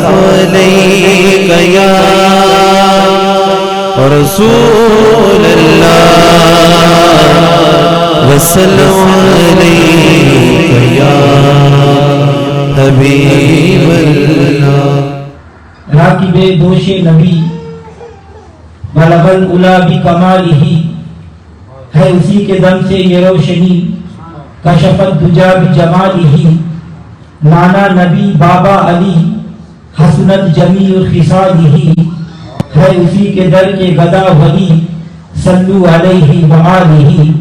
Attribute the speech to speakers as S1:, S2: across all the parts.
S1: علیک یا رسول اللہ وسلم علیک یا حبیب اللہ۔
S2: راکب دوش نبی بلغ العلا بکمالہ، ہے اسی کے دم سے یہ روشنی کشفت دجا بجمالہ۔ نانا نبی بابا علی حسنت جمیع خصالہ، ہے اسی کے در کے گدا ولی صلو علیہ وآلہ۔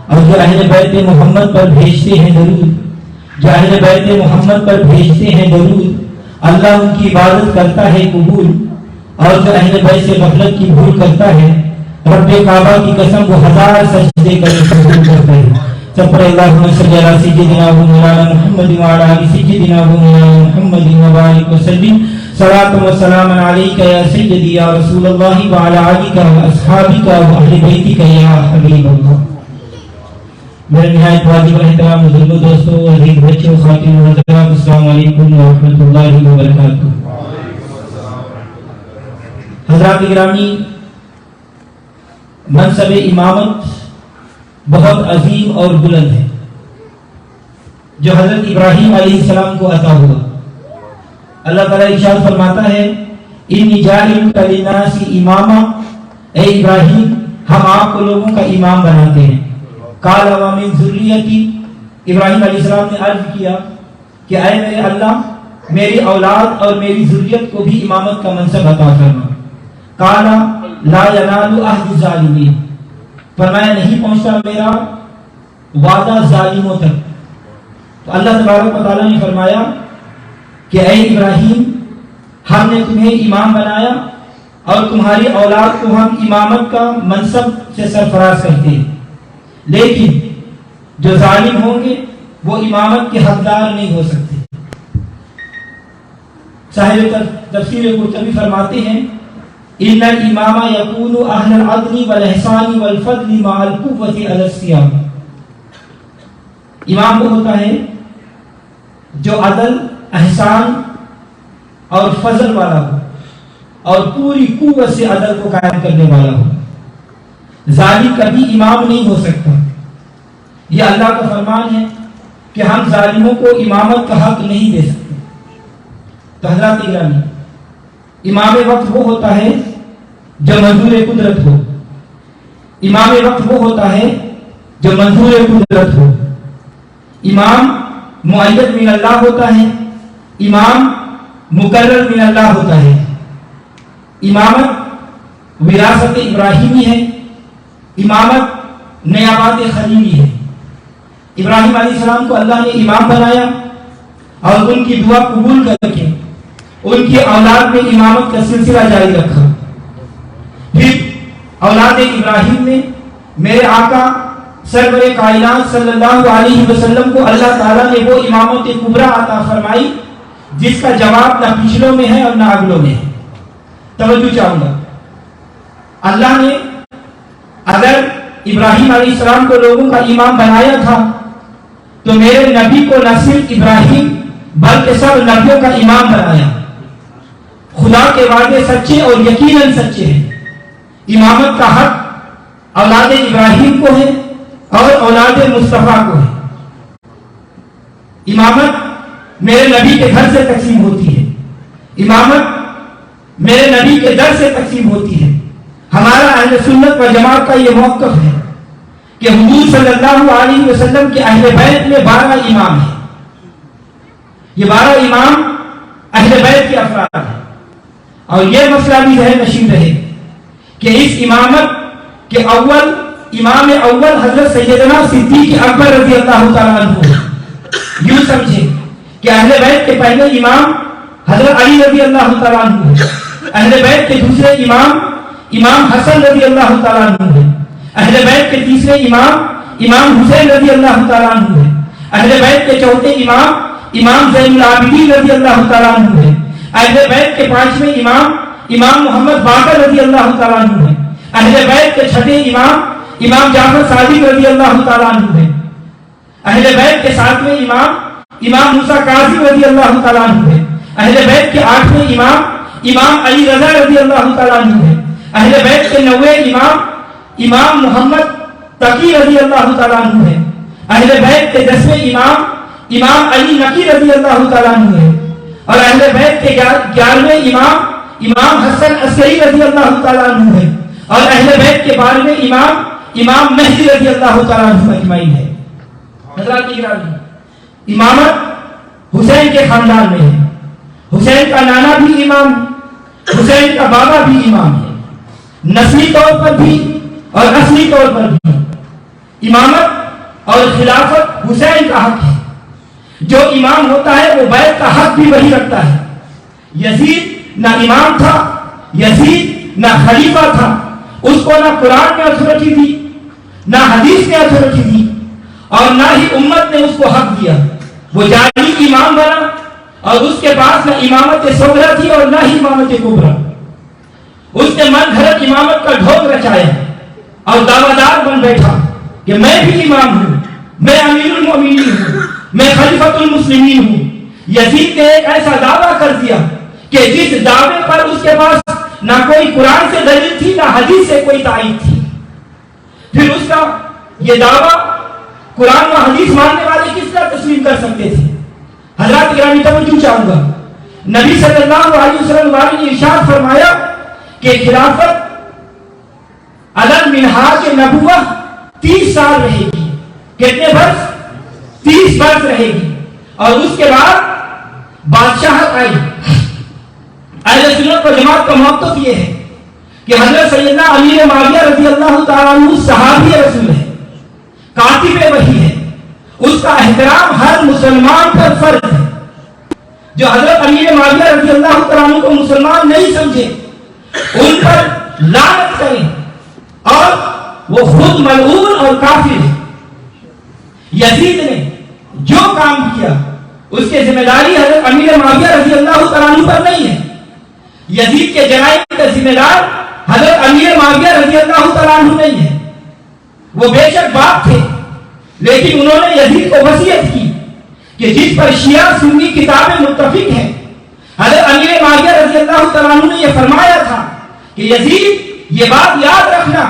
S2: اور جو اہل بیت محمد پر بھیجتے ہیں درود، جو اہل بیت محمد پر بھیجتے ہیں درود، اللہ ان کی عبادت کرتا ہے قبول۔ اور جو اہل بیت سے غفلت کی بھول کرتا ہے، رب کعبہ کی قسم وہ 1000 سجدے کر قبول کرتا ہے۔ سب پر اللہم صلی علی سیدنا و مولانا محمد وعلی آل سیدنا و مولانا محمد وبارک وسلم۔ صلاۃ و سلام علیک یا سیدی یا رسول اللہ وعلی آلک و اصحابک و اہل بیتک یا حبیب اللہ۔ میرے نہایت واجب احترام بزرگوں، دوستوں، عزیز بچوں، خواتین و حضرات، السلام علیکم ورحمۃ اللہ وبرکاتہ۔ حضرات گرامی، منصب امامت بہت عظیم اور بلند ہے جو حضرت ابراہیم علیہ السلام کو عطا ہوا۔ اللہ تعالیٰ ارشاد فرماتا ہے انی جاعلک للناس اماما، اے ابراہیم ہم آپ کو لوگوں کا امام بناتے ہیں۔ قال ومن ذریتی، ابراہیم علیہ السلام نے عرض کیا کہ اے میرے اللہ میری اولاد اور میری ذریت کو بھی امامت کا منصب عطا فرما۔ قال لا ینال عہد الظالمین، فرمایا نہیں پہنچتا میرا وعدہ ظالموں تک۔ تو اللہ تبارک و تعالیٰ نے فرمایا کہ اے ابراہیم ہم نے تمہیں امام بنایا اور تمہاری اولاد کو ہم امامت کا منصب سے سرفراز کرتے ہیں، لیکن جو ظالم ہوں گے وہ امامت کے حقدار نہیں ہو سکتے۔ صاحب تفسیر قرطبی فرماتے ہیں ان الامام یکون اہل العدل والاحسان والفضل مع القوۃ علی الصیام۔ امام وہ ہوتا ہے جو عدل، احسان اور فضل والا ہو اور پوری قوت سے عدل کو قائم کرنے والا ہو۔ ظالم کبھی امام نہیں ہو سکتا۔ یہ اللہ کا فرمان ہے کہ ہم ظالموں کو امامت کا حق نہیں دے سکتے۔ تو حضرات گرامی، امام وقت وہ ہوتا ہے جو منظور قدرت ہو، امام وقت وہ ہوتا ہے جو منظور قدرت ہو۔ امام مؤید من اللہ ہوتا ہے، امام مقرر من اللہ ہوتا ہے۔ امامت وراثت ابراہیمی ہے، امامت نیابات خلیلی ہے۔ ابراہیم علیہ السلام کو اللہ نے امام بنایا اور ان کی دعا قبول کر کے ان کی اولاد میں امامت کا سلسلہ جاری رکھا۔ پھر اولاد ابراہیم میں میرے آقا سرور کائنات صلی اللہ علیہ وسلم کو اللہ تعالیٰ نے وہ امامت کبریٰ عطا فرمائی جس کا جواب نہ پچھلوں میں ہے اور نہ اگلوں میں ہے۔ توجہ چاہوں گا، اللہ نے اگر ابراہیم علیہ السلام کو لوگوں کا امام بنایا تھا تو میرے نبی کو نہ صرف ابراہیم بلکہ سب نبیوں کا امام بنایا۔ خدا کے وعدے سچے اور یقیناً سچے ہیں۔ امامت کا حق اولاد ابراہیم کو ہے اور اولاد مصطفیٰ کو ہے۔ امامت میرے نبی کے گھر سے تقسیم ہوتی ہے، امامت میرے نبی کے در سے تقسیم ہوتی ہے۔ ہمارا اہل سنت و جماعت کا یہ موقف ہے کہ حضور صلی اللہ علیہ وسلم کے اہل بیت میں 12 امام ہیں۔ یہ 12 امام اہل بیت کے افراد ہیں، اور یہ مسئلہ بھی ذہن نشین رہے کہ اس امامت کے اول امام اول حضرت سیدنا صدیق اکبر رضی اللہ تعالیٰ عنہ۔ یوں سمجھے کہ اہل بیت کے پہلے امام حضرت علی رضی اللہ تعالیٰ عنہ، اہل بیت کے دوسرے امام امام حسن رضی اللہ تعالیٰ عنہ ہے، اہل بیت کے تیسرے امام امام حسین رضی اللہ تعالیٰ عنہ ہے، اہل بیت کے چوتھے امام امام زین العابدین رضی اللہ تعالیٰ عنہ ہے، اہل بیت کے 5ویں امام امام محمد باقر رضی اللہ تعالیٰ عنہ ہے، اہل بیت کے 6 امام امام جعفر صادق رضی اللہ تعالیٰ عنہ ہے، اہل بیت کے 7ویں امام امام موسیٰ کاظم رضی اللہ تعالیٰ عنہ ہے، اہل بیت کے 8ویں امام امام علی رضا رضی اللہ تعالیٰ عنہ ہے. اہل بیت کے 9ویں امام امام محمد تقی رضی اللہ تعالیٰ عنہ ہے. اہل بیت کے 10ویں امام امام علی نقی رضی اللہ تعالیٰ عنہ ہے. اور اہل بیت کے 11ویں امام امام حسن عسکری رضی اللہ تعالیٰ عنہ ہے. اور اہل بیت کے 12ویں امام امام مہدی رضی اللہ تعالیٰ عنہ اجمعین ہے. حضرات گرامی، امامت حسین کے خاندان میں ہے. حسین کا نانا بھی امام ہے، حسین کا بابا بھی امام ہے، نسلی طور پر بھی اور اصلی طور پر بھی. امامت اور خلافت حسین کا حق ہے. جو امام ہوتا ہے وہ بیت کا حق بھی وہی رکھتا ہے. یزید نہ امام تھا، یزید نہ خلیفہ تھا. اس کو نہ قرآن نے اتھارٹی دی، نہ حدیث نے اتھارٹی دی، اور نہ ہی امت نے اس کو حق دیا. وہ جعلی امام بنا اور اس کے پاس نہ امامت صغرا تھی اور نہ ہی امامت کبریٰ. اس نے من گھڑت امامت کا ڈھول رچایا اور دعویدار بن بیٹھا کہ میں بھی امام ہوں، میں امیر المومنین ہوں، میں خلیفۃ المسلمین ہوں. یزید نے ایک ایسا دعویٰ کر دیا کہ جس دعوے پر اس کے پاس نہ کوئی قرآن سے دلیل تھی نہ حدیث سے کوئی تائید تھی. پھر اس کا یہ دعویٰ قرآن و حدیث ماننے والے کس طرح تسلیم کر سکتے تھے؟ حضرات گرامی توجہ چاہوں گا، نبی صلی اللہ علیہ وسلم نے ارشاد فرمایا کہ خلافت علی منہاج نبوہ 30 سال رہے گی. کتنے برس؟ 30 برس رہے گی. اور اس کے بعد بادشاہت آئی. اہل سنت و جماعت کا موقف یہ ہے کہ حضرت سیدنا علی معاویہ رضی اللہ تعالیٰ عنہ صحابی رسول ہے، کاتب وحی ہے. اس کا احترام ہر مسلمان پر فرض ہے. جو حضرت علی معاویہ رضی اللہ تعالیٰ عنہ کو مسلمان نہیں سمجھے ان پر لعنت کریں، اور وہ خود ملعون اور کافر ہے. یزید نے جو کام کیا اس کے ذمہ داری حضرت امیر معاویہ رضی اللہ تعالیٰ عنہ پر نہیں ہے. یزید کے جرائم کا ذمہ دار حضرت امیر معاویہ رضی اللہ تعالیٰ عنہ نہیں ہے. وہ بے شک باپ تھے، لیکن انہوں نے یزید کو وصیت کی کہ جس پر شیعہ سنی کتابیں متفق ہیں، حضرت امیر معاویہ رضی اللہ تعالیٰ عنہ نے یہ فرمایا تھا کہ یزید یہ بات یاد رکھنا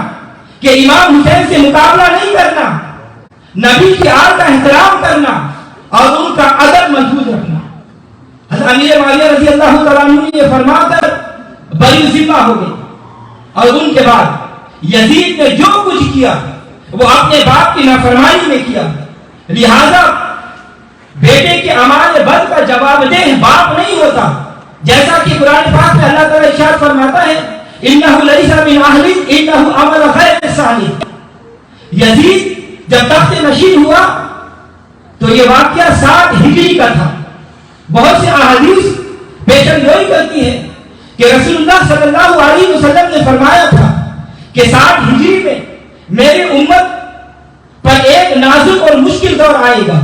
S2: کہ امام حسین سے مقابلہ نہیں کرنا، نبی کی آل کا احترام کرنا اور ان کا ادب محفوظ رکھنا. حضرت امیر معاویہ رضی اللہ تعالیٰ عنہ نے یہ فرما کر بری ذمہ ہو گئے. اور ان کے بعد یزید نے جو کچھ کیا وہ اپنے باپ کی نافرمانی میں کیا. لہذا بیٹے کے اعمال بد کا جواب دہ باپ نہیں ہوتا. جیسا کہ قرآن پاک میں اللہ تعالیٰ ارشاد فرماتا ہے انہ لیس من اہلک انہ عمل غیر صالح. یزید جب تخت نشین ہوا تو یہ واقعہ 60 ہجری کا تھا. بہت سے احادیث پیشن گوئی کرتی ہے کہ رسول اللہ صلی اللہ علیہ وسلم نے فرمایا تھا کہ 60 ہجری میں میری امت پر ایک نازک اور مشکل دور آئے گا.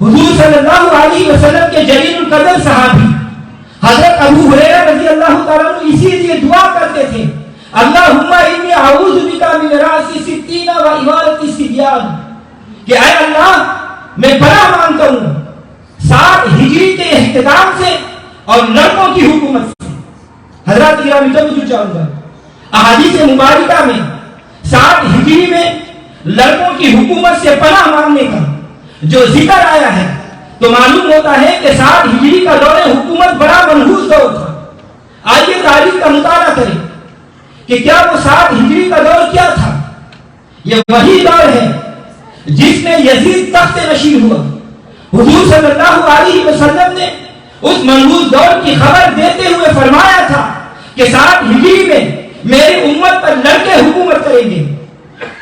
S2: حضور صلی اللہ علیہ وسلم کے جلیل القدر صحابی حضرت ابو ہریرہ رضی اللہ تعالیٰ عنہ اسی لیے دعا کرتے تھے اللہم انی اعوذ بک من راس ستین و امارت الصبیان، کہ اے اللہ میں پناہ مانگتا ہوں 60 ہجری کے اختتام سے اور لڑکوں کی حکومت سے. حضرات گرامی توجہ چاہوں گا، احادیث مبارکہ میں 60 ہجری میں لڑکوں کی حکومت سے پناہ مانگنے کا جو ذکر آیا ہے تو معلوم ہوتا ہے کہ 60 ہجری کا دور حکومت بڑا منحوس دور تھا. آئیے تاریخ کا مطالعہ کریں کہ کیا وہ 60 ہجری کا دور کیا تھا. یہ وہی دور ہے جس میں یزید تخت نشین ہوا. حضور صلی اللہ علیہ وسلم نے اس منحوس دور کی خبر دیتے ہوئے فرمایا تھا کہ 60 ہجری میں میری امت پر لڑکے حکومت کریں گے.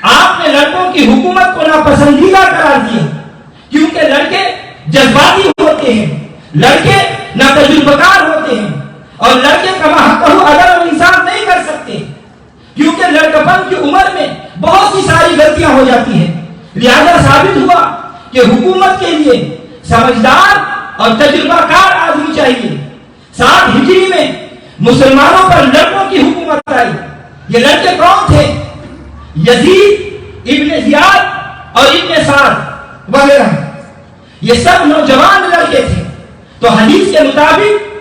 S2: آپ نے لڑکوں کی حکومت کو ناپسندیدہ قرار دیا کیونکہ لڑکے جذباتی ہوتے ہیں، لڑکے ناتجربہ کار ہوتے ہیں، اور لڑکے کما حق عدل و انصاف نہیں کر سکتے کیونکہ لڑکپن کی عمر میں بہت سی ساری غلطیاں ہو جاتی ہیں. لہذا ثابت ہوا کہ حکومت کے لیے سمجھدار اور تجربہ کار آدمی چاہیے. 60 ہجری میں مسلمانوں پر لڑکوں کی حکومت آئی. یہ لڑکے کون تھے؟ یزید، ابن زیاد اور ابن سعد وغیرہ. یہ سب نوجوان لڑکے تھے. تو حدیث کے مطابق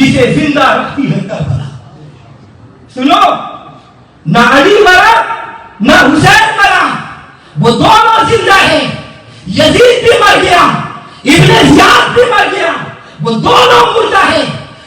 S2: جسے زندہ رکھتی ہے کربلا. سنو، نہ علی مرا نہ حسین مرا، وہ دونوں زندہ ہیں. یزید بھی مر گیا، ابن زیاد بھی مر گیا، وہ دونوں مردہ ہیں.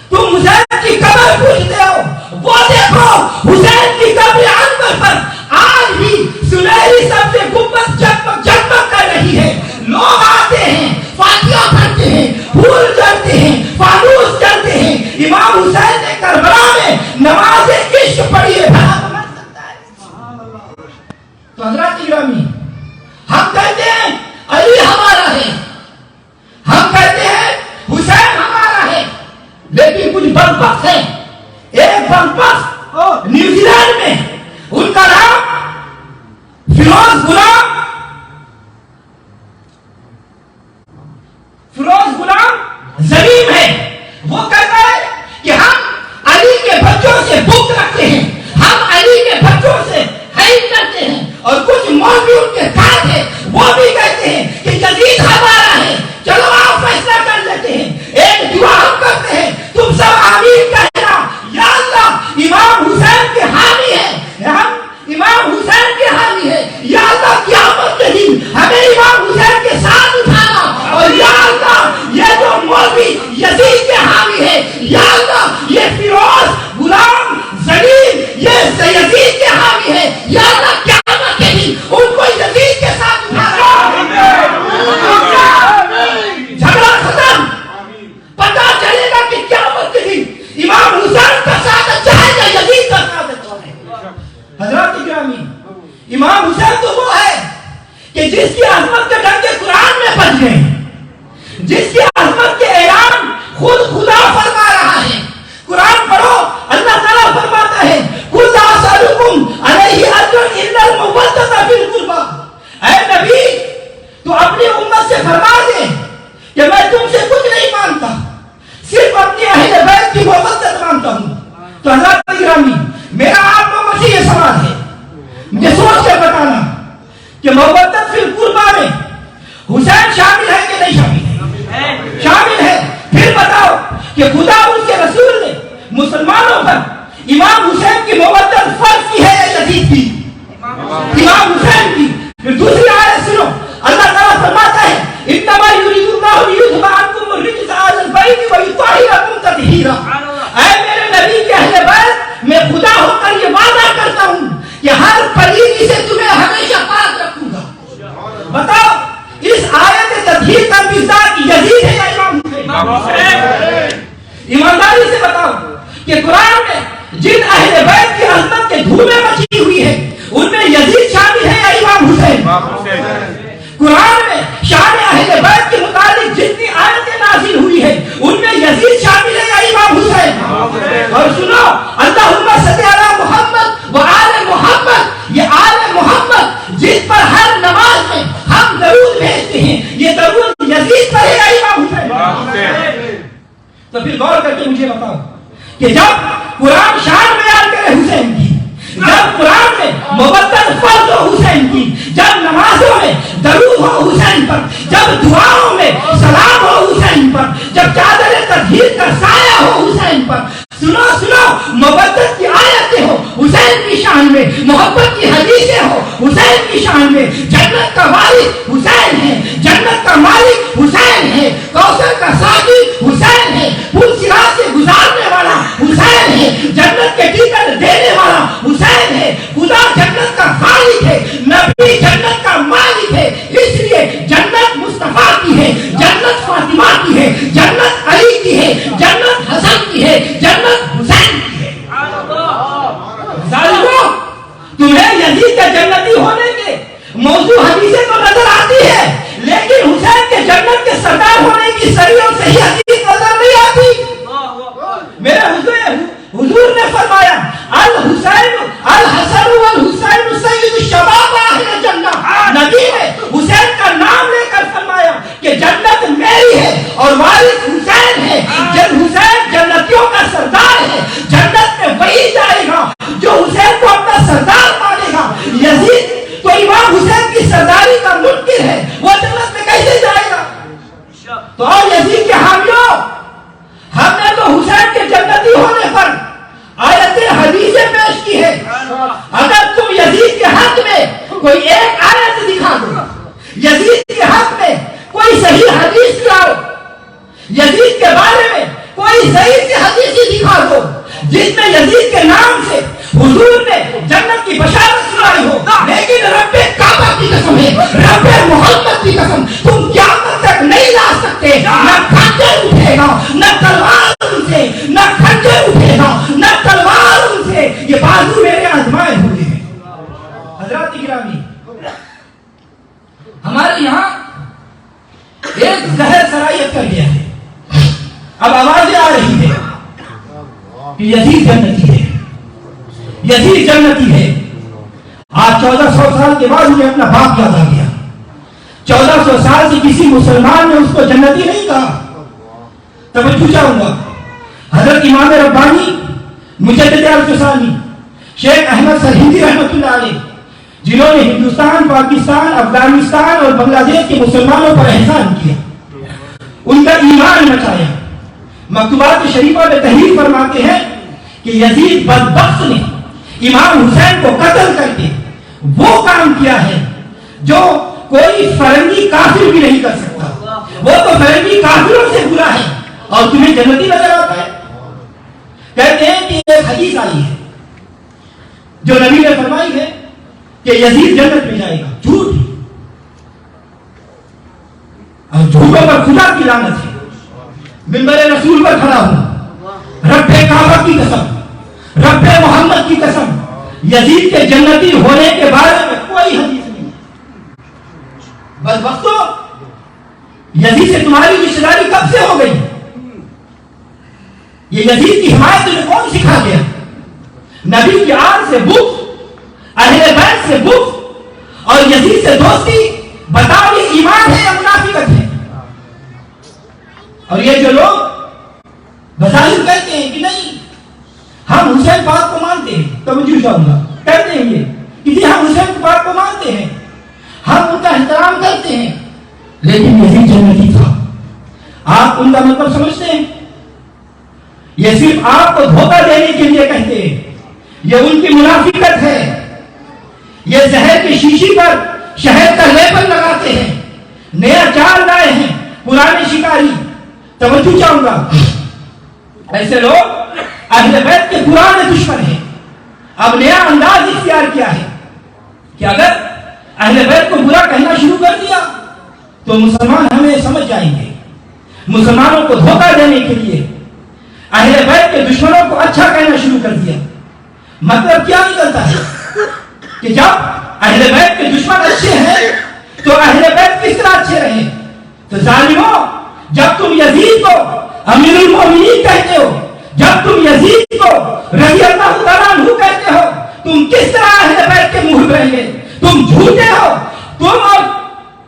S2: تم حسین کی قبر پوچھتے ہو، وہ دیکھو حسین کی قبر عنبر پر آج بھی سنہری سب سے گنبد جگمگ جگمگ کر رہی ہے. لوگ آتے ہیں، فاتحہ پڑھتے ہیں، پھول چڑھتے ہیں، فانوس چڑھتے ہیں. امام حسین نے کربلا میں نماز عشق پڑھی ہے، بھلا تو مر سکتا ہے. تو حضرات گرامی، ہم کہتے ہیں علی ہمارا ہے، ہم کہتے ہیں حسین ہمارا ہے، لیکن کچھ بدبخت ہیں. ایک بدبخت نیوزی لینڈ میں، ان کا نام فیروز غلام زمین ہے. وہ کہتا ہے کہ ہم علی کے بچوں سے بت رکھتے ہیں، ہم علی کے بچوں سے حج کرتے ہیں. اور کچھ مولوی ان کے ساتھ ہیں، وہ بھی کہتے ہیں کہ یزید ہمارا ہے، چلو آپ فیصلہ کر لیتے ہیں. ایک دعا ہم کرتے ہیں، تم سب آمین کہنا. یا اللہ امام حسین کے حامی ہے، ہم امام حسین کے حامی ہے. یا اللہ قیامت کے دن ہمیں امام حسین کے ساتھ اٹھانا. اور یا اللہ یہ جو مولوی یزید کے حامی ہے، یا اللہ یہ فیروز غلام زمین یہ یزید کے حامی ہے، یا اللہ قیامت کے دن ان کو یزید کے ساتھ اٹھانا. جھگڑا ختم. پتا چلے گا کہ قیامت کے دن امام حسین کا ساتھ چاہے یا یزید کا ساتھ چاہے. حضرات گرامی، امام حسین تو وہ ہے کہ جس کی عظمت کے ڈنکے قرآن میں بج گئے، جس کی عظمت کے اعلان خود خدا فرما رہا ہے. قرآن پڑھو، اللہ تعالیٰ فرماتا ہے قُلْ لَا أَسْأَلُكُمْ عَلَيْهِ أَجْرًا إِلَّا الْمَوَدَّةَ فِي الْقُرْبَى. اے نبی تو اپنی امت سے فرما دے کہ میں تم سے کچھ نہیں مانگتا، صرف اپنی اہل بیت کی محبت مانگتا ہوں. تو حضرات گرامی، میرا آپ لوگوں سے یہ سوال ہے، مجھے سوچ کے بتانا کہ محبت فی القربہ میں حسین شامل ہے کہ نہیں شامل ہے؟ شامل ہے. پھر بتاؤ کہ خدا اور اس کے رسول نے مسلمانوں پر امام حسین کی محبت فرض کی ہے یا یزید کی؟ امام حسین کی. پھر دوسری آیت سنو، اللہ تعالیٰ فرماتا ہے انما یرید اللہ لیذهب عنکم الرجس اہل البیت ویطہرکم تطہیرا. اے میرے نبی کے اہل بیت، میں خدا ہو کر یہ وعدہ کرتا ہوں کہ ہر پلیدی سے تمہیں ہمیشہ پاک رکھوں گا. بتاؤ اس آیت تطہیر کا مصداق یزید ہے یا امام حسین؟ ایمانداری سے بتاؤ کہ قرآن میں جن اہل بیت کی عظمت کے دھومیں مچی ہوئی ہے ان میں یزید شامل ہے یا امام حسین؟ قرآن میں شان اہل بیت کے متعلق جتنی آیتیں نازل ہوئی ہے ان میں یزید شامل ہے یا امام حسین؟ اور سنو، اللہم صلی علی محمد و آل محمد، یہ آل محمد جس پر ہر نماز میں ہم درود بھیجتے ہیں، یہ درود یزید پر ہے یا امام حسین؟ تو پھر غور کر کے مجھے بتاؤ کہ جب قرآن شان بیان کرے حسین کی، جب قرآن میں مبتل فرض ہو حسین کی، جب نمازوں میں درود ہو حسین پر، جب دعاؤں میں سلام ہو حسین پر، جب چادر تطہیر کا سایہ ہو حسین پر، سنو سنو، محبت کی آیتیں ہو حسین کی شان میں، محبت کی حدیثیں ہو حسین کی شان میں، جنت کا وارث حسین ہے، جنت کا مالک حسین ہے، کوثر کا ساقی حسین ہے، پل صراط سے گزارنے والا حسین ہے، جنت کے ٹکٹ دینے والا حسین ہے، خدا جنت کا خالق ہے، نبی جنت کا مالک ہے. اس لیے جنت مصطفیٰ کی ہے، جنت فاطمہ کی ہے، جنت علی کی ہے، جنت حسن کی ہے، جنت حسین کی ہے. ظالموں، تمہیں یزید کے جنتی ہونے کے موضوع پر آیتیں حدیثیں پیش کی ہے. اگر تم یزید کے حق میں کوئی ایک آیت دکھا دو, یزید کے حق میں کوئی صحیح حدیث لاؤ, یزید کے بارے میں کوئی صحیح سی حدیث دکھا دو جس میں یزید کے نام سے حضور نے جنت کی بشارت سنائی ہو, لیکن رب کعبہ کی قسم ہے, رب محمد کی قسم, تم قیامت تک نہیں لا سکتے. نہ خنجر اٹھے گا, نہ تلوار ان سے, نہ خنجر اٹھے گا, نہ تلوار ان سے. یہ بازو میرے آزمائے ہوئے ہیں. حضرات گرامی, ہمارے یہاں ایک زہر سرایت کر گیا ہے. اب آوازیں آ رہی ہے کہ یزید جنتی ہے, یزید جنتی ہے. آج 1400 سال کے بعد مجھے اپنا باپ یاد آ گیا. 1400 سال سے کسی مسلمان نے اس کو جنتی نہیں کہا. توجہ چاہوں گا, حضرت امام ربانی مجدد الفسانی شیخ احمد سرہندی رحمۃ اللہ علیہ, جنہوں نے ہندوستان, پاکستان, افغانستان اور بنگلہ دیش کے مسلمانوں پر احسان کیا, ان کا ایمان مچایا, مکتوبات شریفہ میں تحریر فرماتے ہیں کہ یزید بدبخت نے امام حسین کو قتل کر کے وہ کام کیا ہے جو کوئی فرنگی کافر بھی نہیں کر سکتا. وہ تو فرنگی کافروں سے برا ہے اور تمہیں جنتی نظر آتا ہے. کہتے ہیں کہ ایک حدیث آئی ہے جو نبی نے فرمائی ہے کہ یزید جنت میں جائے گا. جھوٹ, اور جھوٹوں پر خدا کی لعنت ہے. منبر رسول پر کھڑا ہوں, رب کعبہ کی قسم, رب محمد کی قسم, یزید کے جنتی ہونے کے بارے میں کوئی حدیث نہیں. بدبختو, یزید سے تمہاری رشتہ داری کب سے ہو گئی؟ یہ یزید کی حمایت تمہیں کون سکھا گیا؟ نبی کی آل سے بغض, اہل بیت سے بغض اور یزید سے دوستی, بتاؤ یہ ایمان ہے یا منافقت ہے؟ اور یہ جو لوگ بظاہر کہتے ہیں کہ نہیں ہم حسین پاک کو مانتے ہیں, توجہ چاہوں گا, کہتے ہیں یہ کہ جی ہم حسین پاک کو مانتے ہیں, ہم ان کا احترام کرتے ہیں, لیکن یزید جنتی تھا. آپ ان کا مطلب سمجھتے ہیں؟ یہ صرف آپ کو دھوکہ دینے کے لیے کہتے ہیں. یہ ان کی منافقت ہے. یہ زہر کی شیشی پر شہد کا لیبل لگاتے ہیں, نیا چال لائے ہیں, پرانے شکاری. توجہ چاہوں گا, ایسے لوگ اہل بیت کے پرانے دشمن ہیں. اب نیا انداز اختیار کیا ہے کہ اگر اہل بیت کو برا کہنا شروع کر دیا تو مسلمان ہمیں سمجھ جائیں گے. مسلمانوں کو دھوکہ دینے کے لیے اہل بیت کے دشمنوں کو اچھا کہنا شروع کر دیا. مطلب کیا نکلتا ہے کہ جب اہل بیت کے دشمن اچھے ہیں تو اہل بیت کس طرح اچھے رہے؟ تو ظالموں, جب تم یزید کو امیر المومنین کہتے ہو, جب تم یزید کو رضی اللہ تعالیٰ عنہ کہتے ہو, تم کس طرح اہل بیت کے محب رہیں گے؟ تم جھوٹے ہو, تم اور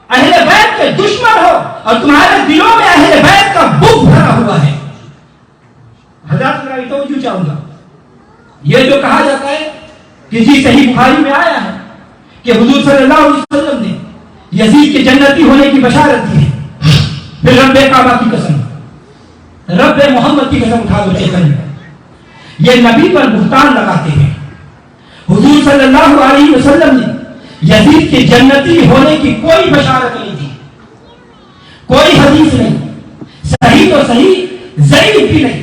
S2: اہل بیت کے دشمن ہو, اور تمہارے دلوں میں اہل بیت کا بغض بھرا ہوا ہے. حضرات میرا توجہ چاہوں گا, یہ جو کہا جاتا ہے کہ جی صحیح بخاری میں آیا ہے کہ حضور صلی اللہ علیہ وسلم نے یزید کے جنتی ہونے کی بشارت دی ہے, پھر رب کعبہ کی قسم, رب محمد کی قسم اٹھا دو چیتن, یہ نبی پر بہتان لگاتے ہیں. حضور صلی اللہ علیہ وسلم نے یزید کے جنتی ہونے کی کوئی بشارت نہیں دی, کوئی حدیث نہیں, صحیح تو صحیح, ضعیف بھی نہیں.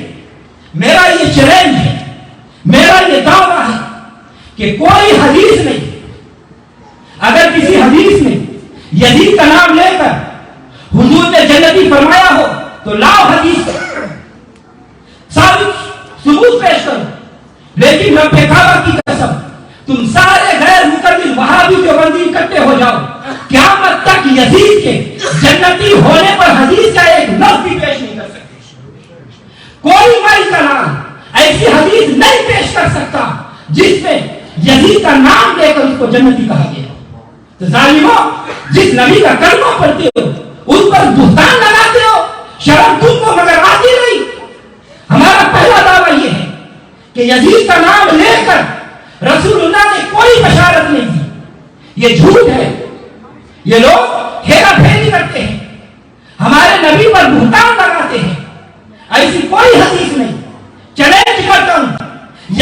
S2: میرا یہ چیلنج ہے, میرا یہ دعویٰ ہے کہ کوئی حدیث نہیں. اگر کسی حدیث میں یزید کا نام لے کر حضور نے جنتی فرمایا ہو تو لاؤ حدیث ثابت ثبوت پیش کرو. لیکن رب کعبہ کی قسم, تم سارے غیر مقلد وہابی دیوبندی اکٹھے ہو جاؤ, قیامت تک یزید کے جنتی ہونے پر حدیث کا ایک لفظ بھی پیش نہیں کر سکتے. کوئی مائی کا نام ایسی حدیث نہیں پیش کر سکتا جس میں یزید کا نام لے کر اس کو جنتی کہا گیا. تو ظالموں, جس نبی کا کلمہ پڑھتے ہو اس پر بہتان لگاتے ہو, شرم تم کو مگر آتی نہیں. ہمارا پہلا دعویٰ یہ ہے کہ یزید کا نام لے کر رسول اللہ نے کوئی بشارت نہیں دی. یہ جھوٹ ہے. یہ لوگ ہیرا پھیری کرتے ہیں, ہمارے نبی پر بہتان لگاتے ہیں. ایسی کوئی حدیث نہیں. چیلنج کرتا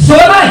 S2: 16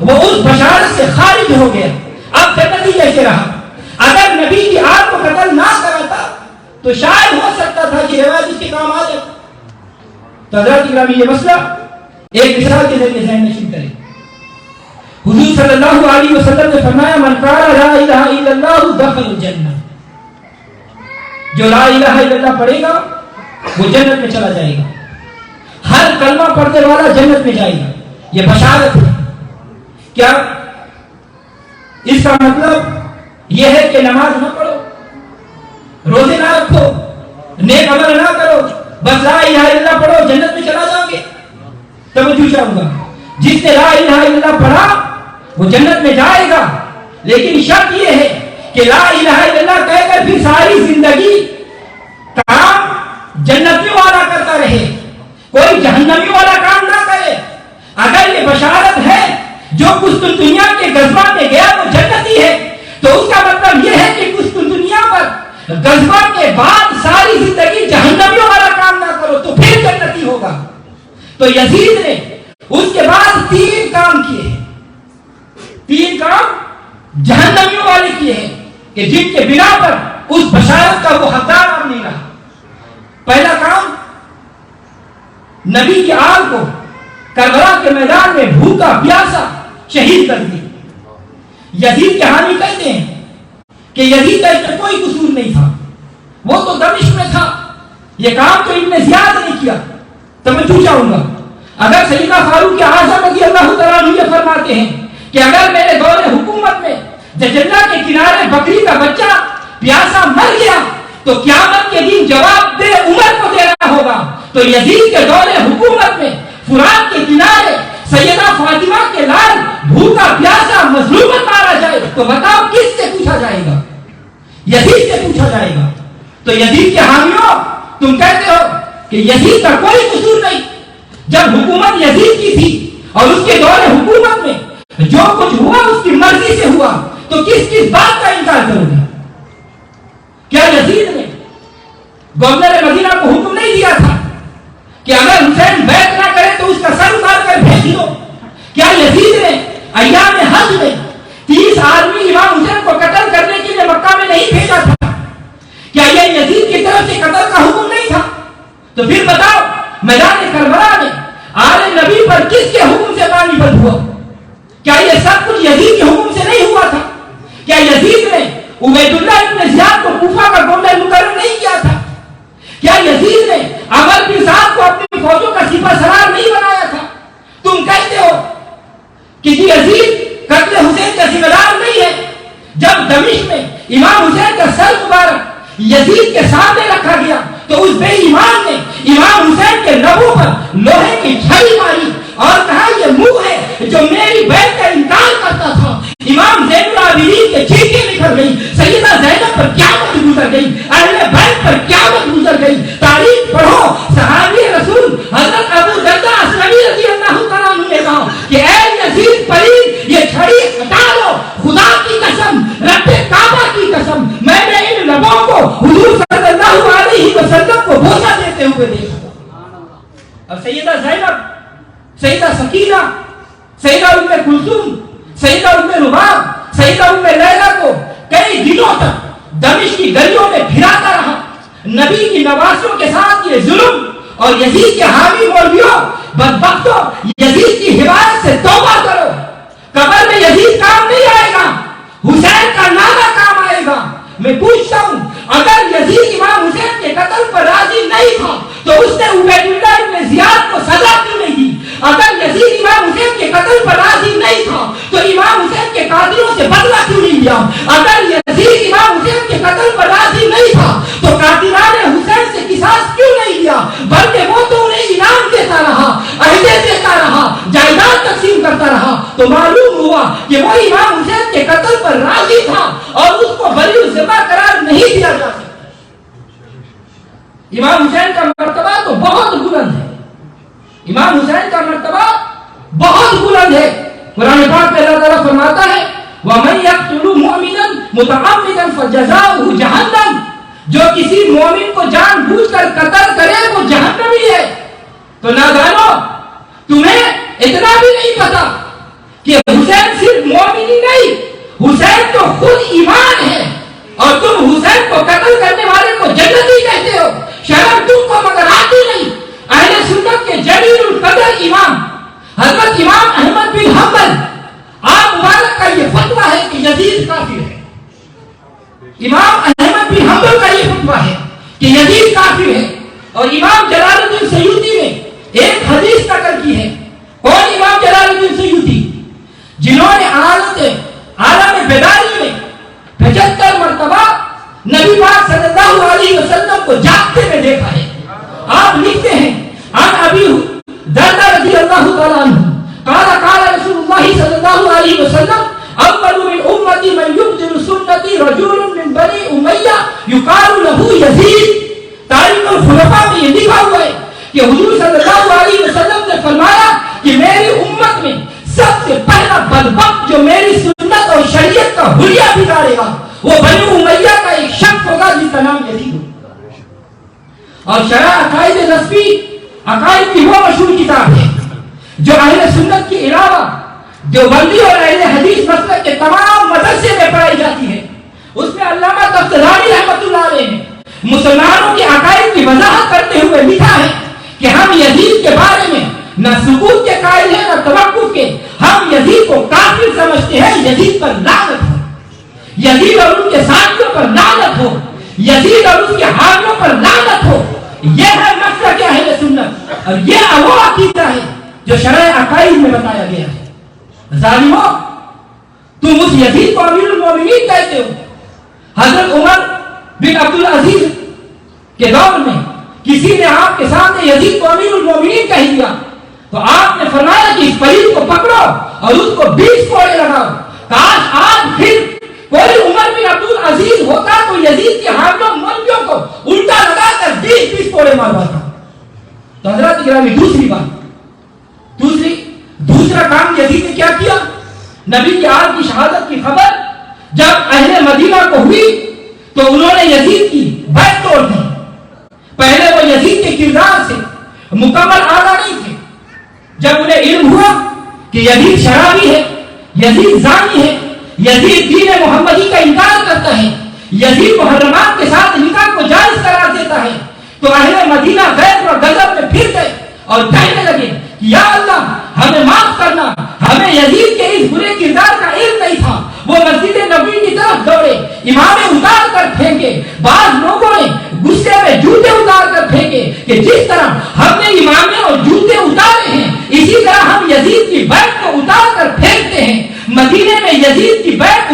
S2: وہ اس بشارت سے خارج ہو گیا. اب جنتی کیسے رہا؟ اگر نبی کی آل کو قتل نہ کراتا تو شاید ہو سکتا تھا کہ روایت اس کے کام آ جائے. تو حضرات گرامی یہ مسئلہ ایک مثال کے ذریعے ذہن نشین کریں. حضور صلی اللہ علیہ وسلم نے فرمایا من قال لا الہ الا اللہ دخل الجنہ. جو لا الہ الا اللہ پڑھے گا وہ جنت میں چلا جائے گا. ہر کلمہ پڑھنے والا جنت میں جائے گا. یہ بشارت ہے. کیا اس کا مطلب یہ ہے کہ نماز نہ پڑھو, روزے نہ رکھو, نیک عمل نہ کرو, بس لا الہ الا اللہ پڑھو جنت میں چلا جاؤ گے؟ توجہ چاہوں گا, جس نے لا الہ الا اللہ پڑھا وہ جنت میں جائے گا, لیکن شرط یہ ہے کہ لا الہ الا اللہ کہہ کر پھر ساری زندگی کام جنتیوں والا کرتا رہے, کوئی جہنمیوں والا کام نہ کرے. اگر یہ بشارت ہے جو قسطنطنیہ کے غزوہ میں گیا وہ جنتی ہے, تو اس کا مطلب یہ ہے کہ قسطنطنیہ پر غزوہ کے بعد ساری زندگی جہنمیوں والا کام نہ کرو تو پھر جنتی ہوگا. تو یزید نے اس کے بعد 3 کام کیے ہیں, 3 کام جہنمیوں والے کیے ہیں کہ جن کے بنا پر اس بشارت کا وہ حقدار اب نہیں رہا. پہلا کام, نبی کی آل کو کربلا کے میدان میں بھوکا پیاسا شہید کر دی. یزید کے حامی کہتے ہیں کہ یزید کا اس میں کوئی قصور نہیں تھا, وہ تو دمشق میں تھا, یہ کام تو ابن زیاد نے کیا. تو میں پوچھاؤں گا, اگر سیدنا فاروق اعظم رضی اللہ تعالیٰ عنہ یہ فرماتے ہیں کہ اگر میرے دور حکومت میں ججلہ کے کنارے بکری کا بچہ پیاسا مر گیا تو قیامت کے دن جواب دے عمر کو دینا ہوگا, تو یزید کے دور حکومت میں فرات کے کنارے سیدہ فاطمہ کے لال بھوکا پیاسا مظلومت مارا جائے تو بتاؤ کس سے پوچھا جائے گا؟ یزید سے پوچھا جائے گا. تو یزید کے حامیوں تم کہتے ہو کہ یزید کا کوئی قصور نہیں. جب حکومت یزید کی تھی اور اس کے دور حکومت میں جو کچھ ہوا اس کی مرضی سے ہوا, تو کس بات کا انکار کرو گے؟ کیا یزید نے گورنر مدینہ کو حکم نہیں دیا تھا کہ اگر حسین بیعت نہ کرے تو اس کا سر اتار کر بھیج دو؟ کیا یزید نے ایام حج میں 30 آدمی امام حسین کو قتل کرنے کے لیے مکہ میں نہیں بھیجا تھا؟ کیا یہ یزید کی طرف سے قتل کا حکم نہیں تھا؟ تو پھر بتاؤ میدان کربلا میں آل نبی پر کس کے حکم سے پانی بند ہوا؟ کیا یہ سب کچھ یزید کے حکم سے نہیں ہوا تھا؟ کیا یزید نے عبید اللہ ابن زیاد کو کوفہ کا گورنر مقرر نہیں کیا تھا؟ کیا یزید نے عمر بن سعد کو اپنی فوجوں کا سپہ سالار نہیں بنایا تھا؟ تم کہتے ہو کہ یزید قتل حسین کا ذمہ دار نہیں ہے. جب دمشق میں امام حسین کا سر مبارک یزید کے سامنے رکھا گیا تو اس بے ایمان نے امام حسین کے لبوں پر لوہے کی چھڑی ماری اور کہا یہ منہ ہے جو میری بیعت کا انکار کرتا تھا. امام زین العابدین کے چیخیں نکل گئی, سیدہ زینب پر قیامت گزر گئی, اہل بیت پر قیامت گزر گئی. تاریخ پڑھو, صحابی رسول حضرت ابو درداء اسلمی رضی اللہ تعالیٰ عنہ نے کہا کہ اے یزید پلید یہ چھڑی ہٹا لو, خدا کی قسم, رب کعبہ کی قسم, میں نے ان لبوں کو حضور صلی اللہ علیہ وسلم کو بوسہ دیتے ہوئے دیکھا. اور سیدہ زینب, سیدہ سکینہ, سیدہ ام کلثوم, سیدہ ام رباب, سیدہ ام لیلہ کو کئی دنوں تک دمشق کی گلیوں میں پھراتا رہا. نبی کی نواسوں کے ساتھ یہ ظلم, اور یزید کے حامی مولویوں بدبختوں, یزید کی حمایت سے توبہ کرو. قبر میں یزید کام نہیں آئے گا, حسین کا نانا کام آئے گا. میں پوچھتا ہوں, اگر یزید امام حسین کے قتل پر راضی نہیں تھا تو اس نے عبید اللہ ابن زیاد کو سزا کیوں نہیں دی؟ اگر یزید امام حسین کے قتل پر راضی نہیں تھا تو امام حسین کے قاتلوں سے بدلہ کیوں نہیں لیا؟ اگر یزید امام حسین کے قتل پر راضی نہیں تھا تو قاتلان حسین سے قصاص کیوں نہیں لیا؟ بلکہ وہ تو انہیں انعام دیتا رہا, عہدے دیتا رہا, جائیداد تقسیم کرتا رہا. تو معلوم ہوا کہ وہ امام حسین کے قتل پر راضی تھا اور اس کو بری الذمہ قرار نہیں دیا جا سکتا. امام حسین کا مرتبہ تو بہت بلند ہے, امام حسین کا مرتبہ بہت بلند ہے. قرآن پاک میں اللہ تعالیٰ فرماتا ہے وَمَن يَقْتُلُ مُؤْمِنًا مُتَعَمِّدًا فَجَزَاؤُهُ جَهَنَّمُ, جو کسی مومن کو جان بوجھ کر قتل کرے وہ جہنمی ہے. تو نادانو, تمہیں اتنا بھی نہیں پتا کہ حسین یزید کافر ہے. اور امام جلال الدین سیوطی نے ایک حدیث نقل کی ہے. کون امام جلال الدین سیوطی؟ جنہوں نے عالم بیداری میں 75 مرتبہ نبی پاک صلی اللہ علیہ وسلم کو جاگتے میں دیکھا ہے. آپ لکھتے ہیں عن ابی دردہ رضی اللہ تعالیٰ عنہ قال رسول اللہ صلی اللہ علیہ وسلم اول من امتی من یبدل سنتی رجل من بنی امیہ یقال له یزید. تاریخ الخلفاء میں یہ لکھا ہوا ہے کہ حضور صلی اللہ علیہ وسلم نے فرمایا کہ میری امت میں سب سے پہلا بدبخت جو میری سنت اور شریعت کا حلیہ بگاڑے گا وہ بنی امیہ کا ایک شخص ہوگا جس کا نام یزید ہوگا. اور شرح عقائد نسبی عقائد کی وہ مشہور کتاب ہے جو اہل سنت کے علاوہ دیوبندی اور اہل حدیث مسلک کے تمام مدرسے میں پڑھائی جاتی ہے. اس میں علامہ تفتزانی رحمۃ اللہ علیہ نے مسلمانوں کے عقائد کی وضاحت کرتے ہوئے لکھا ہے کہ ہم یزید کے بارے میں نہ سکوت کے قائل ہیں نہ توقف کے. ہم یزید کو کافر سمجھتے ہیں. یزید پر لعنت ہو, یزید اور ان کے ساتھیوں پر لعنت ہو, یزید اور اس کے حامیوں پر لعنت ہو. یہ ہے مسلک اہل سنت اور یہ وہ عقیدہ ہے جو شرح عقائد میں بتایا گیا ہے. ظالمو, تم اس یزید کو امیر المومنین کہتے ہو. حضرت عمر بن عبدالعزیز کے دور میں کسی نے آپ کے سامنے یزید کو امیر المومنین کہہ دیا تو آپ نے فرمایا کہ اس پلید کو پکڑو اور اس کو 20 کوڑے لگاؤ. کاش آج پھر کوئی عمر بن عبدالعزیز ہوتا تو یزید کے حامیوں منجوں کو الٹا لگا کر 20 کوڑے مارواتا. تو حضرات گرامی, دوسرا کام یزید نے کیا کیا؟ نبی کی آل کی شہادت کی خبر جب اہل مدینہ کو ہوئی تو انہوں نے یزید کی بیعت توڑ دی. پہلے وہ یزید کے کردار سے مکمل آگاہ نہیں تھے. جب انہیں علم ہوا کہ یزید شرابی ہے, یزید زانی ہے, یزید دین محمدی کا انکار کرتا ہے, یزید محرمات کے ساتھ نکاح کو جائز قرار دیتا ہے, تو اہل مدینہ غیر و غضب میں پھر گئے اور کہنے لگے کہ یا اللہ ہمیں معاف کرنا, ہمیں یزید کے اس برے کردار کا علم نہیں تھا. وہ مسجد نبوی کی طرف دوڑے, امامیں اتار کر پھینکے. بعض لوگوں نے غصے میں جوتے اتار کر پھینکے کہ جس طرح ہم نے امامیں اور جوتے اتارے ہیں اسی طرح ہم یزید کی بیعت کو اتار کر پھینکتے ہیں. مدینے میں یزید کی بیعت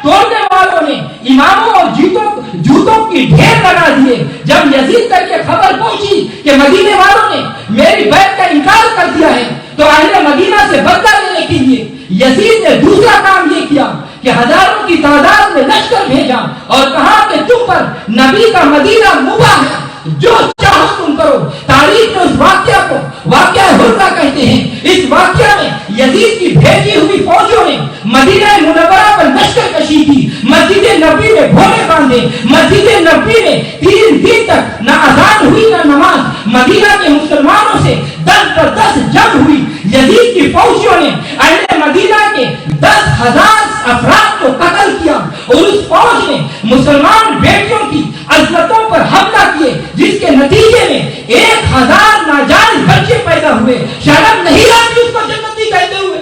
S2: توڑنے والوں نے اماموں اور جوتوں کی ڈھیر لگا دیے. جب یزید تک یہ خبر پہنچی کہ مدینے والوں نے میری بیعت کا انکار کر دیا ہے تو اہل مدینہ سے بدلہ لینے کے لیے یزید نے دوسرا کام یہ کیا کہ ہزاروں کی تعداد میں لشکر بھیجا اور کہا کہ تم پر نبی کا مدینہ مباح ہے, جو چاہو تم کرو. تاریخ میں اس واقعہ کو واقعہ ہردا کہتے ہیں. اس واقعہ میں یزید کی بھیجی ہوئی فوجوں نے مدینہ منورہ پر لشکر کشی کی, مسجد نبوی میں گھوڑے باندھے, مسجد نبوی میں 3 دن تک نہ اذان ہوئی نہ نماز. مدینہ کے مسلمانوں سے 10 پر 10 جنگ ہوئی. یزید کی فوجیوں نے اہل مدینہ کے 10,000 افراد کو قتل کیا اور اس فوج نے مسلمان بیٹیوں کی عزتوں پر حملہ کیے جس کے نتیجے میں 1,000 ناجائز بچے پیدا ہوئے. شرم نہیں آتی اس کو جنتی کہتے ہوئے.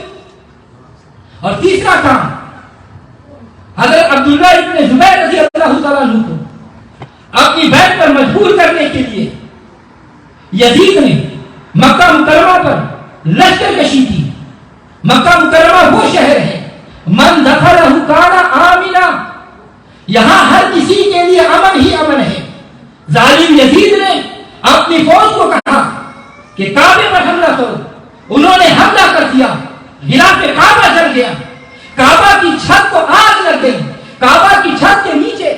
S2: اور تیسرا کام, حضرت عبداللہ ابن زبیر رضی اللہ تعالیٰ عنہ کو اپنی بیعت پر مجبور کرنے کے لیے یزید نے مکہ مکرمہ پر لشکر کشی کی. مکہ مکرمہ وہ شہر ہے من دخلہ کان آمنا, یہاں ہر کسی کے لیے امن ہی امن ہے. ظالم یزید نے اپنی فوج کو کہا کہ کعبے پر حملہ کرو. انہوں نے حملہ کر دیا, غلاف کعبہ جل گیا, کعبہ کی چھت کو آگ لگ گئی. کعبہ کی چھت کے نیچے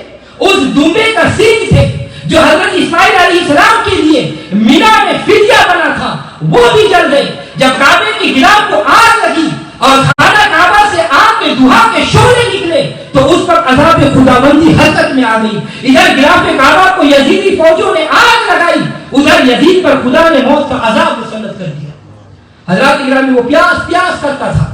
S2: اس دمبے کا سینگ تھے جو حضرت اسماعیل علیہ السلام کے لیے مینا میں فدیہ بنا تھا, وہ بھی جل گئے. جب کعبے کی غلاف کو آگ لگی اور خانہ کعبہ سے آگ کے دھواں کے شعلے نکلے تو اس پر عذاب خداوندی حرکت میں آ گئی. ادھر غلاف کعبہ کو یزیدی فوجوں نے آگ لگائی, ادھر یزید پر خدا نے موت کا عذاب مسلط کر دیا. حضرات گرامی, وہ پیاس کرتا تھا,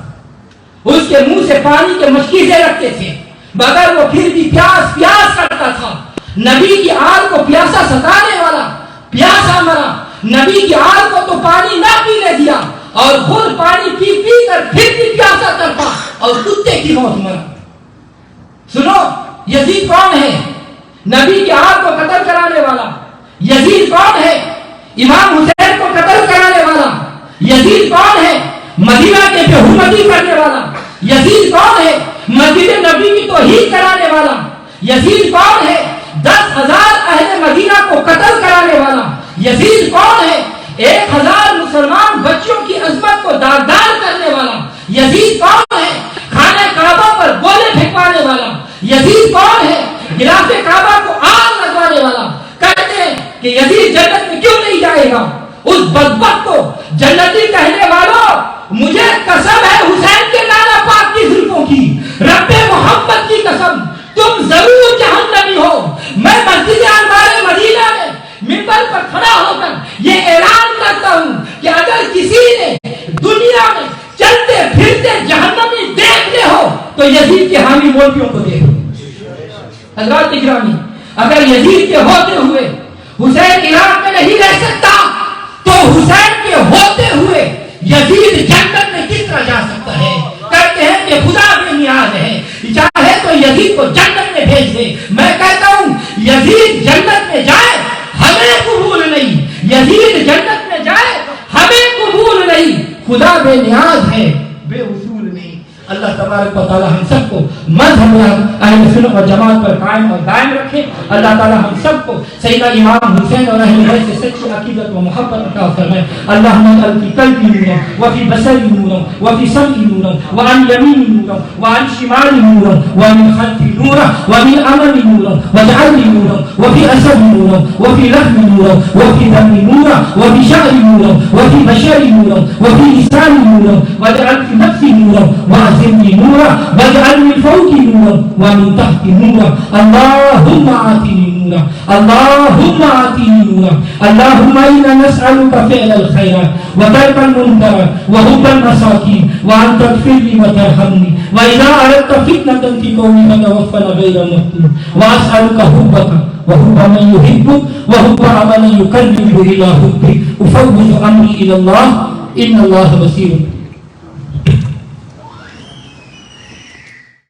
S2: اس کے منہ سے پانی کے مشکیزیں رکھتے تھے, مگر وہ پھر بھی پیاس کرتا تھا. نبی کی آل کو پیاسا ستانے والا پیاسا مرا. نبی کی آل کو تو پانی نہ پینے دیا اور خود پانی پی کر پھر بھی پیاسا تڑپا اور کتے کی موت مرا. سنو, یزید کون ہے؟ نبی کی آل کو قتل کرانے والا یزید کون ہے؟ امام حسین کو قتل کرانے والا یزید کون ہے؟ مدینہ کے پہ حکومتی کرنے والا یزید کون ہے؟ مسجد نبی کی توہین کرانے والا یزید کون ہے؟ 10,000 اہل مدینہ کو قتل کرانے والا یزید کون ہے؟ 1,000 مسلمان بچوں کی عظمت کو داغدار کرنے والا یزید کون ہے؟ خانہ کعبہ پر گولے پھینکوانے والا یزید کون ہے؟ غلاف کعبہ کو آگ لگوانے والا. کہتے ہیں کہ یزید جنت میں کیوں نہیں جائے گا؟ اس بدبخت کو جنتی کہنے والوں، مجھے قسم ہے حسین کے نانا پاک کی زلفوں کی، رب محمد کی قسم، تم ضرور جہنمی ہو. میں مسجد انوار مدینہ میں منبر پر کھڑا ہو کر یہ اعلان کرتا ہوں کہ اگر کسی نے دنیا میں چلتے پھرتے جہنمی دیکھتے ہو تو یزید کے حامی مولویوں کو دیکھو. حضرات اکرامی، اگر یزید کے ہوتے ہوئے حسین عراق میں نہیں رہ سکتا تو حسین کے ہوتے ہوئے یزید جنت میں کس طرح جا سکتا ہے؟ کہتے ہیں کہ خدا بے نیاز ہے، چاہے تو یزید کو جنت میں بھیج دے. میں کہتا ہوں یزید جنت میں جائے ہمیں قبول نہیں، یزید جنت میں جائے ہمیں قبول نہیں. خدا بے نیاز ہے، بے وصول نہیں. اللہ تبارک و تعالی ہم سب کو مذہب اہل سنت و جماعت پر قائم اور دائم رکھے. اللہ تعالی ہم سب کو سیدنا امام حسین اور اہل بیت سے سچی عقیدت و محبت عطا فرمائے. اللهم اجعل في قلبي نورا وفي بصري نورا وفي سمعي نورا وعن يميني نورا وعن شمالي نورا ومن خلفي نورا ومن امامي نورا واجعلني نورا وفي اسري نورا وفي لحمي نورا وفي دمي نورا وفي شعري نورا وفي بشري نورا وفي لساني نورا واجعل في نفسي نورا وأعزني نورا واجعل من فوقي نورا ومن تحتي نورا. اللهم آتني نورا، اللهم آتني نورا. اللهم إنا نسألك فعل الخيرات وترك المنكر وحب المساكين وأن تغفر لي وترحمني وإذا أردت فتنة في قومي فتوفنا غير مفتون. وأسألك حبك وحب من يحبك وحب عمل يقرب إلى حبك. أفوض أمري إلى الله إن الله بصير